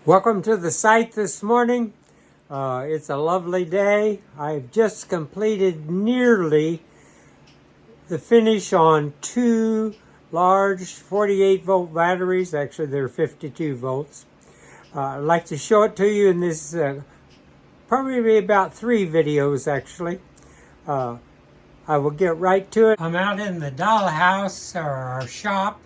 Welcome to the site this morning. It's a lovely day. I've just completed nearly the finish on two large 48 volt batteries. Actually, they're 52 volts. I'd like to show it to you in this, probably about 3 videos actually. I will get right to it. I'm out in the dollhouse, or our shop,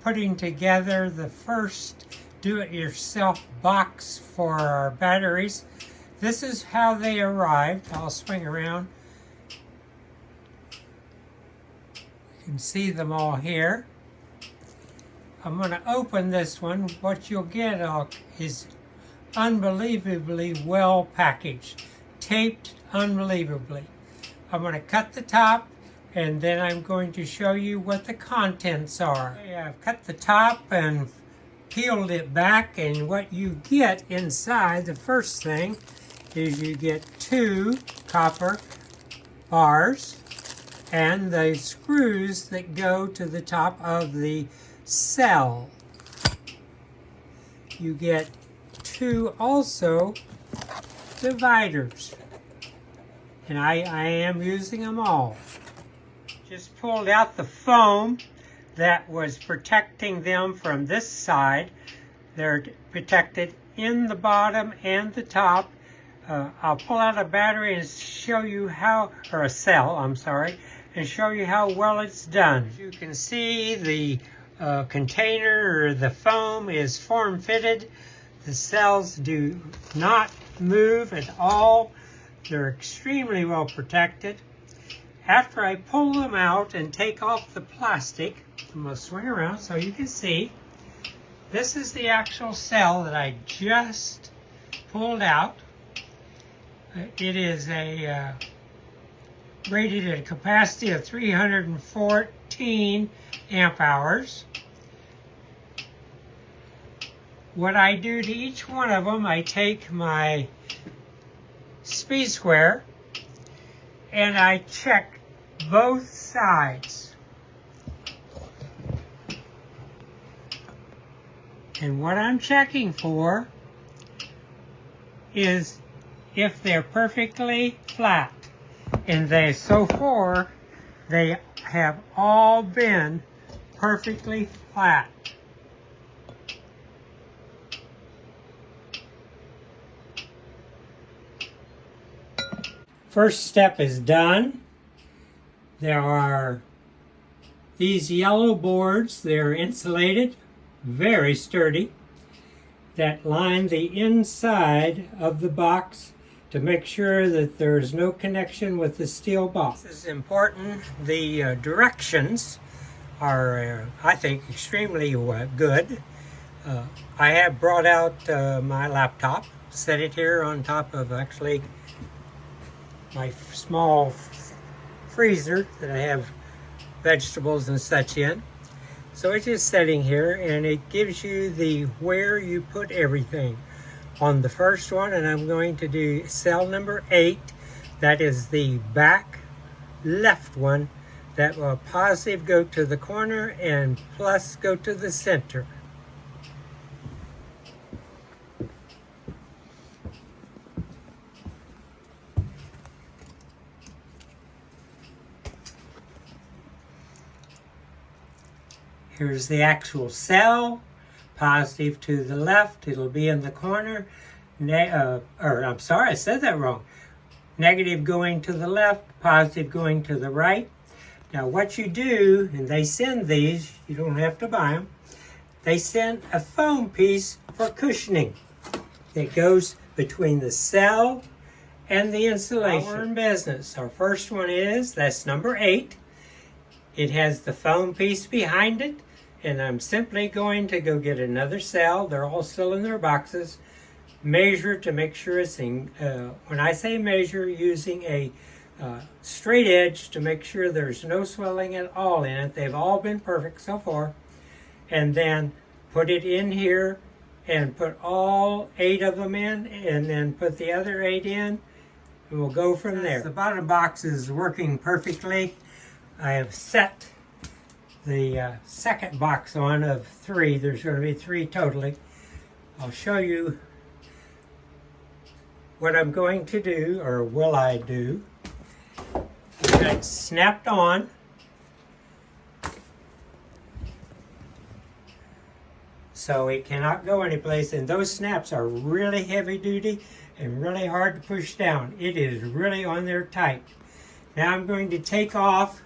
putting together the first do-it-yourself box for our batteries. This is how they arrived. I'll swing around. You can see them all here. I'm going to open this one. What you'll get is unbelievably well packaged, taped unbelievably. I'm going to cut the top, and then I'm going to show you what the contents are. I've cut the top and peeled it back, and what you get inside, the first thing is you get 2 copper bars and the screws that go to the top of the cell. You get 2 also dividers, and I am using them all. Just pulled out the foam that was protecting them from this side. They're protected in the bottom and the top. I'll pull out a battery and show you how, or a cell, I'm sorry, and show you how well it's done. As you can see, the container or the foam is form-fitted. The cells do not move at all. They're extremely well protected. After I pull them out and take off the plastic, I'm going to swing around so you can see. This is the actual cell that I just pulled out. It is rated at a capacity of 314 amp hours. What I do to each one of them, I take my speed square and I check both sides. And what I'm checking for is if they're perfectly flat. And so far, they have all been perfectly flat. First step is done. There are these yellow boards. They're insulated, very sturdy, that line the inside of the box to make sure that there's no connection with the steel box. This is important. The directions are, I think, extremely good. I have brought out my laptop, set it here on top of actually my small freezer that I have vegetables and such in. So it's just sitting here, and it gives you the where you put everything. On the first one, and I'm going to do cell number 8, that is the back left one, that will positive go to the corner and plus go to the center. Here's the actual cell. Positive to the left, it'll be in the corner. I'm sorry, I said that wrong. Negative going to the left, positive going to the right. Now what you do, and they send these, you don't have to buy them, they send a foam piece for cushioning that goes between the cell and the insulation. We're in business. Our first one that's number 8. It has the foam piece behind it. And I'm simply going to go get another cell. They're all still in their boxes. Measure to make sure it's in, when I say measure, using a straight edge to make sure there's no swelling at all in it. They've all been perfect so far. And then put it in here and put all 8 of them in, and then put the other 8 in, and we'll go from there. The bottom box is working perfectly. I have set the second box on of 3. There's going to be 3 totally. I'll show you what I'm going to do, or will I do. It's snapped on. So it cannot go anyplace, and those snaps are really heavy duty and really hard to push down. It is really on there tight. Now I'm going to take off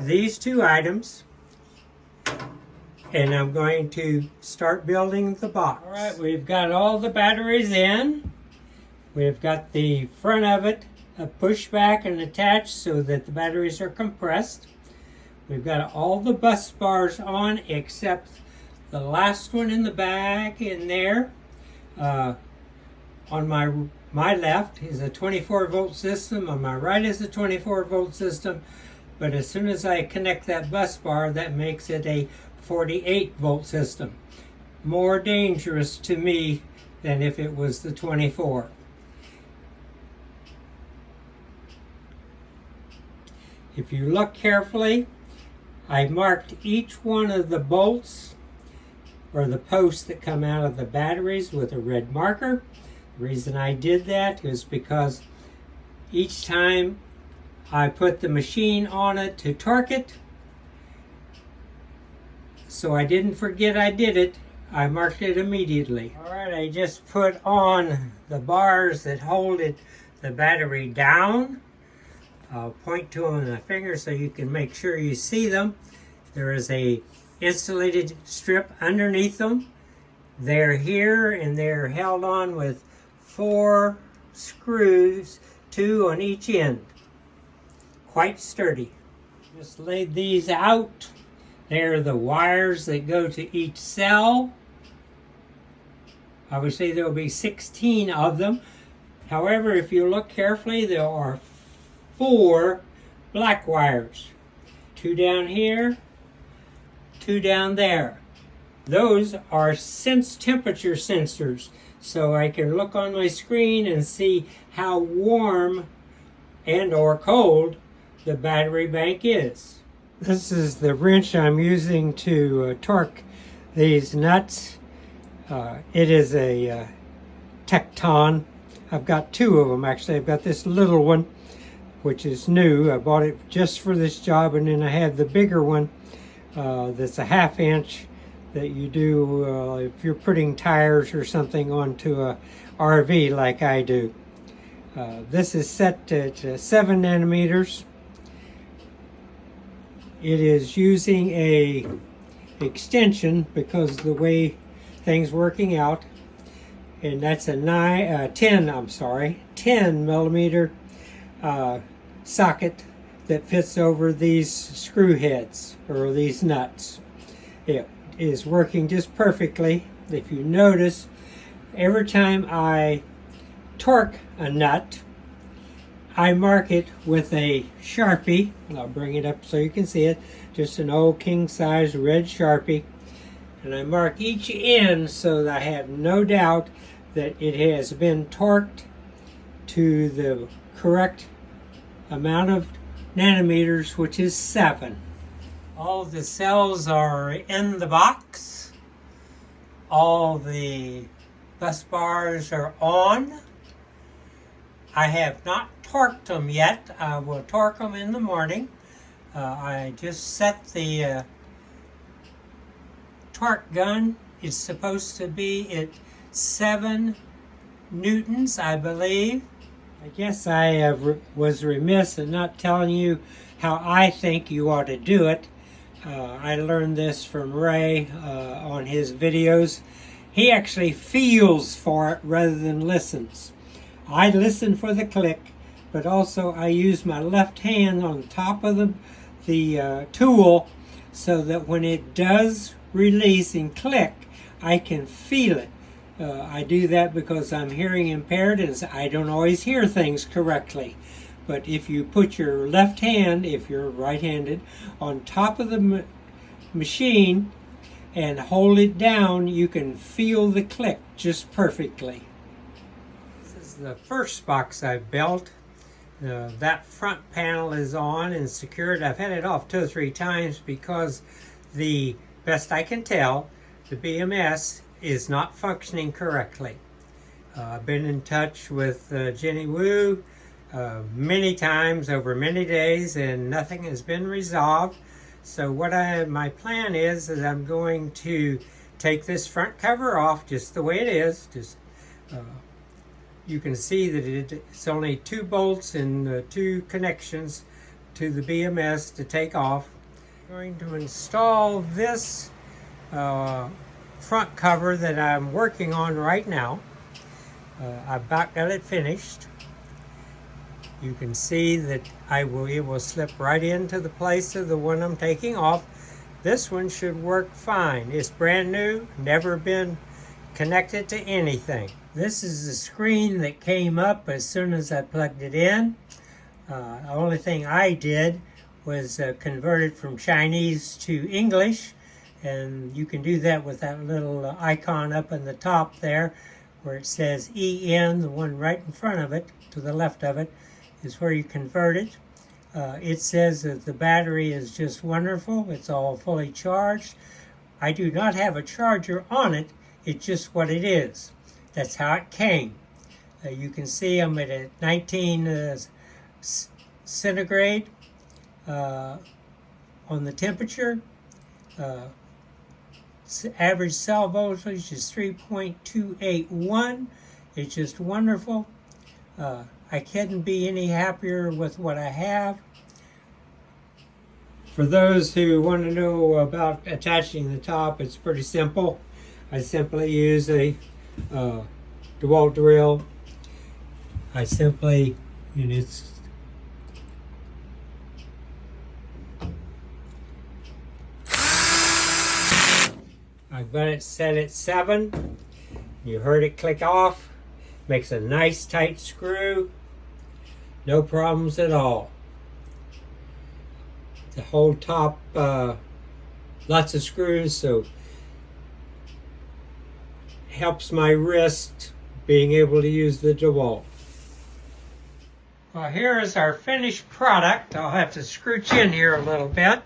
these two items, and I'm going to start building the box. All right, we've got all the batteries in. We've got the front of it pushed back and attached so that the batteries are compressed. We've got all the bus bars on except the last one in the back in there. On my left is a 24-volt system. On my right is a 24-volt system. But as soon as I connect that bus bar, that makes it a 48-volt system. More dangerous to me than if it was the 24. If you look carefully, I marked each one of the bolts or the posts that come out of the batteries with a red marker. The reason I did that is because each time I put the machine on it to torque it, so I didn't forget I did it, I marked it immediately. Alright, I just put on the bars that hold the battery down. I'll point to them with my finger so you can make sure you see them. There is a insulated strip underneath them. They're here and they're held on with 4 screws, 2 on each end. Quite sturdy. Just laid these out. They're the wires that go to each cell. Obviously there will be 16 of them. However, if you look carefully, there are 4 black wires. 2 down here, 2 down there. Those are temperature sensors, so I can look on my screen and see how warm and or cold the battery bank is. This is the wrench I'm using to torque these nuts. It is a Tecton. I've got 2 of them actually. I've got this little one, which is new. I bought it just for this job, and then I have the bigger one that's a 1/2 inch that you do if you're putting tires or something onto a RV like I do. This is set at 7 nanometers. It is using a extension because the way things working out, and that's a 10 millimeter socket that fits over these screw heads or these nuts. It is working just perfectly. If you notice, every time I torque a nut, I mark it with a Sharpie. I'll bring it up so you can see it. Just an old king size red Sharpie. And I mark each end so that I have no doubt that it has been torqued to the correct amount of nanometers, which is 7. All the cells are in the box. All the bus bars are on. I have not torqued them yet. I will torque them in the morning. I just set the torque gun. It's supposed to be at 7 newtons, I believe. I guess I was remiss in not telling you how I think you ought to do it. I learned this from Ray on his videos. He actually feels for it rather than listens. I listen for the click, but also I use my left hand on top of the tool so that when it does release and click, I can feel it. I do that because I'm hearing impaired and I don't always hear things correctly. But if you put your left hand, if you're right-handed, on top of the machine and hold it down, you can feel the click just perfectly. This is the first box I've built. That front panel is on and secured. I've had it off 2 or 3 times because the best I can tell, the BMS is not functioning correctly. I've been in touch with Jenny Wu many times over many days, and nothing has been resolved. So my plan is that I'm going to take this front cover off just the way it is. You can see that it's only 2 bolts and 2 connections to the BMS to take off. I'm going to install this front cover that I'm working on right now. I've about got it finished. You can see that it will slip right into the place of the one I'm taking off. This one should work fine. It's brand new, never been connected to anything. This is the screen that came up as soon as I plugged it in. The only thing I did was convert it from Chinese to English, and you can do that with that little icon up in the top there where it says EN, the one right in front of it, to the left of it, is where you convert it. It says that the battery is just wonderful. It's all fully charged. I do not have a charger on it. It's just what it is. That's how it came. You can see I'm at a 19 centigrade on the temperature. Average cell voltage is 3.281. It's just wonderful. I couldn't be any happier with what I have. For those who want to know about attaching the top, it's pretty simple. I simply use a DeWalt drill. I've got it set at 7. You heard it click off. Makes a nice tight screw. No problems at all. The whole top, lots of screws, so helps my wrist being able to use the DeWalt. Well, here is our finished product. I'll have to scooch in here a little bit,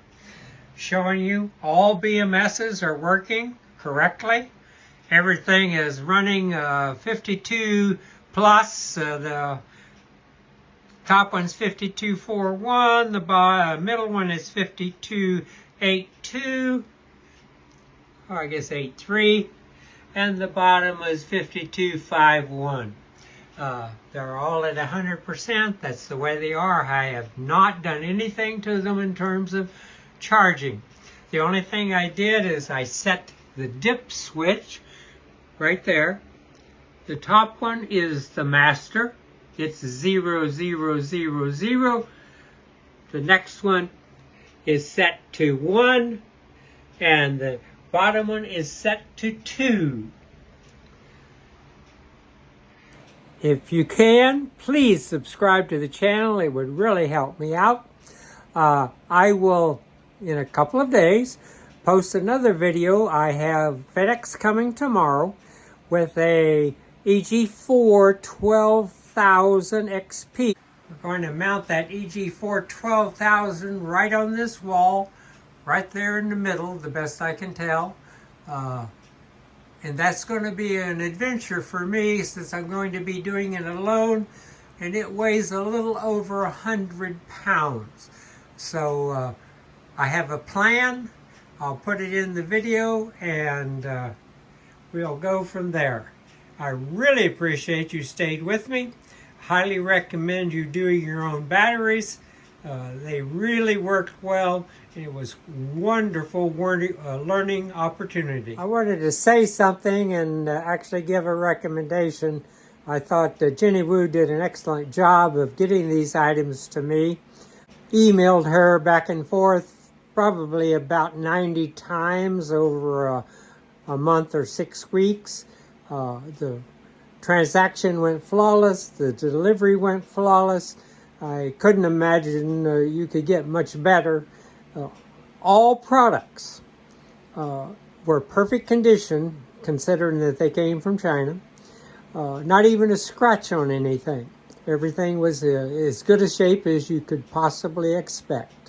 showing you all BMSs are working correctly. Everything is running 52 plus. The top one's 52.41. The middle one is 52.82. Or I guess 83. And the bottom is 52.51. They're all at 100%. That's the way they are. I have not done anything to them in terms of charging. The only thing I did is I set the dip switch right there. The top one is the master. It's 0, 0, 0, 0. The next one is set to 1. And the bottom one is set to 2. If you can, please subscribe to the channel. It would really help me out. I will, in a couple of days, post another video. I have FedEx coming tomorrow with a EG4 12000 XP. We're going to mount that EG4 12000 right on this wall, right there in the middle, the best I can tell. And that's going to be an adventure for me, since I'm going to be doing it alone, and it weighs a little over 100 pounds. So I have a plan. I'll put it in the video, and we'll go from there. I really appreciate you stayed with me. Highly recommend you doing your own batteries. They really worked well. It was wonderful learning opportunity. I wanted to say something and actually give a recommendation. I thought Jenny Wu did an excellent job of getting these items to me. Emailed her back and forth probably about 90 times over a month or 6 weeks. The transaction went flawless. The delivery went flawless. I couldn't imagine you could get much better. All products were perfect condition, considering that they came from China. Not even a scratch on anything. Everything was as good a shape as you could possibly expect.